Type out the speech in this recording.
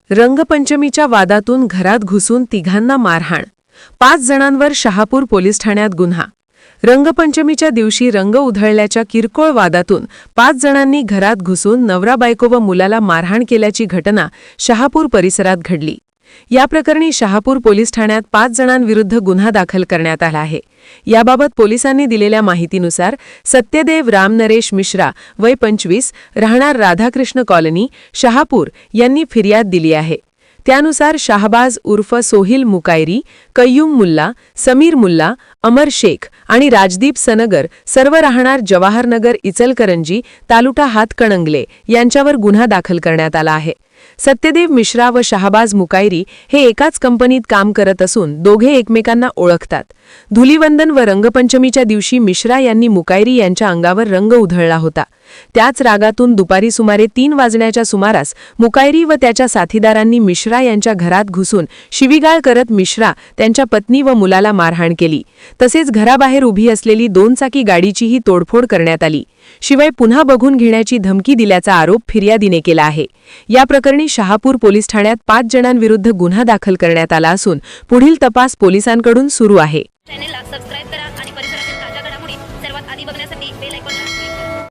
रंगपंचमीच्या वादातून घरात घुसून तिघांना मारहाण, 5 जणांवर शहापूर पोलीस ठाण्यात गुन्हा। रंगपंचमीच्या दिवशी रंग उधळल्याच्या किरकोळ वादातून 5 जणांनी घरात घुसून नवरा बायको व मुलाला मारहाण केल्याची घटना शहापूर परिसरात घडली। या प्रकरणी शहापूर पोलीस ठाण्यात 5 जणांविरुद्ध गुन्हा दाखल करण्यात आला आहे। याबाबत पोलिसांनी दिलेल्या माहितीनुसार सत्यदेव रामनरेश मिश्रा वय 25 राहणार राधाकृष्ण कॉलनी शहापूर यांनी फिर्याद दिली आहे। त्यानुसार शाहबाज उर्फ सोहिल मुकायरी, कय्यूम मुल्ला, समीर मुल्ला, अमर शेख आणि राजदीप सनगर सर्व राहणार जवाहरनगर इचलकरंजी तालुका हातकणंगले यांच्यावर गुन्हा दाखल करण्यात आला आहे। सत्यदेव मिश्रा व शाहबाज मुकायरी हे एकाच कंपनीत काम करत असून दोघे एकमेकांना ओळखतात। धुलीवंदन व रंगपंचमीच्या दिवशी मिश्रा यांनी मुकायरी यांच्या अंगावर रंग उधळला होता। त्याच रागातून दुपारी सुमारे 3 वाजण्याच्या सुमारास मुकायरी व त्याच्या साथीदारांनी मिश्रा यांच्या घरात घुसून शिवीगाळ करत मिश्रा त्यांच्या पत्नी व मुलाला मारहाण केली। तसेच घराबाहेर उभी असलेली 2 चाकी गाडीचीही तोडफोड करण्यात आली। शिवाय पुन्हा बघून घेण्याची धमकी दिल्याचा आरोप फिर्यादीने केला आहे। या प्रकरणी शहापूर पोलीस ठाण्यात 5 जणांविरुद्ध गुन्हा दाखल करण्यात आला असून पुढील तपास पोलिसांकडून सुरू आहे।